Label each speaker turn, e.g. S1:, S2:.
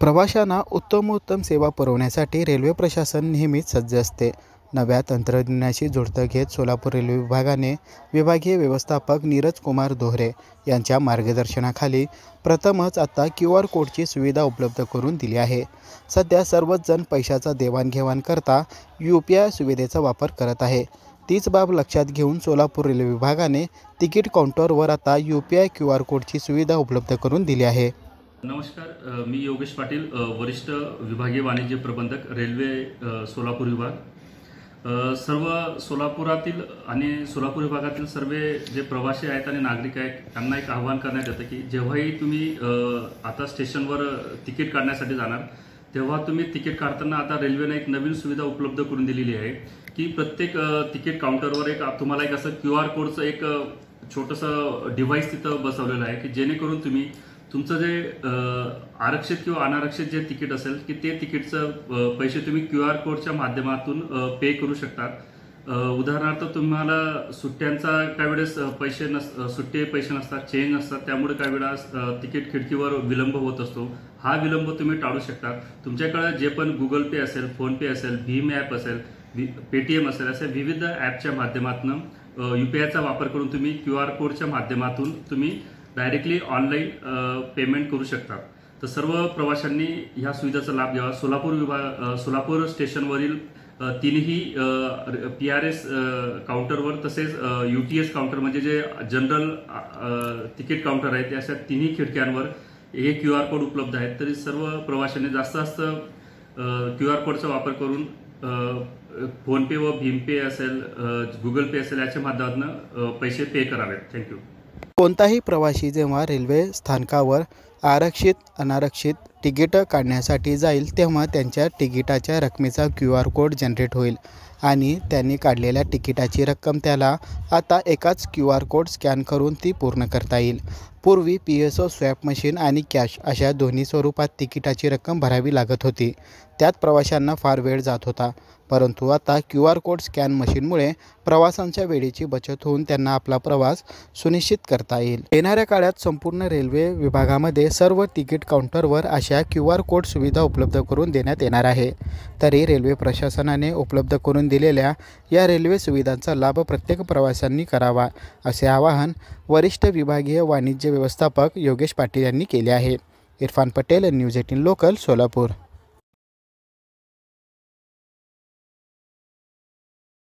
S1: प्रवाशांना उत्तमोत्तम सेवा पुरवण्यासाठी रेल्वे प्रशासन नेहमीच सज्ज असते। नव्या तंत्रज्ञानाशी जुळतं घेत सोलापूर रेल्वे विभागाने विभागीय व्यवस्थापक नीरज कुमार दोहरे यांच्या मार्गदर्शनाखाली प्रथमच आता QR कोडची सुविधा उपलब्ध करून दिली आहे। सध्या सर्वच जण पैशाचा देवाणघेवाण करता UPI सुविधेचा वापर करत आहे। तीच बाब लक्षात घेऊन सोलापूर रेल्वे विभागाने तिकीट काउंटरवर आता UPI QR कोडची सुविधा उपलब्ध करून दिली आहे।
S2: नमस्कार, मी योगेश पाटील, वरिष्ठ विभागीय वाणिज्य प्रबंधक रेल्वे सोलापूर विभाग। सर्व सोलापुरातील आणि सोलापूर विभागातील सर्व जे प्रवासी आहेत आणि नागरिक आहेत त्यांना एक आवाहन करण्यात येतं की जेव्हाही तुम्ही आता स्टेशनवर तिकीट काढण्यासाठी जाणार तेव्हा तुम्ही तिकीट काढताना आता रेल्वेने एक नवीन सुविधा उपलब्ध करून दिलेली आहे की प्रत्येक तिकीट काउंटरवर तुम्हाला एक असं QR कोडचं एक छोटंसं डिव्हाइस तिथं बसवलेलं आहे की जेणेकरून तुम्ही तुमचं जे आरक्षित किंवा अनारक्षित जे तिकीट असेल की ते तिकीटचं पैसे तुम्ही QR कोडच्या माध्यमातून पे करू शकता। उदाहरणार्थ तुम्हाला सुट्ट्यांचा काही वेळेस सुट्टे पैसे नसतात, चेंज नसतात, त्यामुळे काही वेळा तिकीट खिडकीवर विलंब होत असतो। हा विलंब तुम्ही टाळू शकता। तुमच्याकडे जे पण गुगल पे असेल, फोनपे असेल, भीम ॲप असेल, पेटीएम असेल, असे विविध ॲपच्या माध्यमातून UPIचा वापर करून तुम्ही QR कोडच्या माध्यमातून तुम्ही डायरेक्टली ऑनलाईन पेमेंट करू शकता। तर सर्व प्रवाशांनी ह्या सुविधेचा लाभ घ्यावा। सोलापूर स्टेशनवरील तीनही PRS काउंटरवर तसेच UTS काउंटर म्हणजे जे जनरल तिकीट काउंटर आहेत अशा तिन्ही खिडक्यांवर हे QR कोड उपलब्ध आहेत। तरी सर्व प्रवाशांनी जास्त QR कोडचा वापर करून फोनपे व भीम पे असेल, गुगल पे असेल याच्या माध्यमातून पैसे पे करावेत। थँक्यू।
S1: कोणताही प्रवासी जेव्हा रेल्वे स्थानकावर आरक्षित अनारक्षित तिकीट काढण्यासाठी जाईल तेव्हा त्यांच्या तिकिटाच्या रकमेचा QR कोड जनरेट होईल आणि त्यांनी काढलेल्या तिकिटाची रक्कम त्याला आता एकाच QR कोड स्कॅन करून ती पूर्ण करता येईल। पूर्वी PSO स्वॅप मशीन आणि कॅश अशा दोन्ही स्वरूपात तिकिटाची रक्कम भरावी लागत होती, त्यात प्रवाशांना फार वेळ जात होता। परंतु आता QR कोड स्कॅन मशीनमुळे प्रवासांच्या वेळेची बचत होऊन त्यांना आपला प्रवास सुनिश्चित करता येईल। येणाऱ्या काळात संपूर्ण रेल्वे विभागामध्ये सर्व तिकीट काउंटरवर अशा QR कोड सुविधा उपलब्ध करून देण्यात येणार आहे। तरी रेल्वे प्रशासनाने उपलब्ध करून दिलेल्या या रेल्वे सुविधांचा लाभ प्रत्येक प्रवाशांनी करावा, असे आवाहन वरिष्ठ विभागीय वाणिज्य व्यवस्थापक योगेश पाटील यांनी केले आहे। Irfan Patel, news 18 local, Solapur.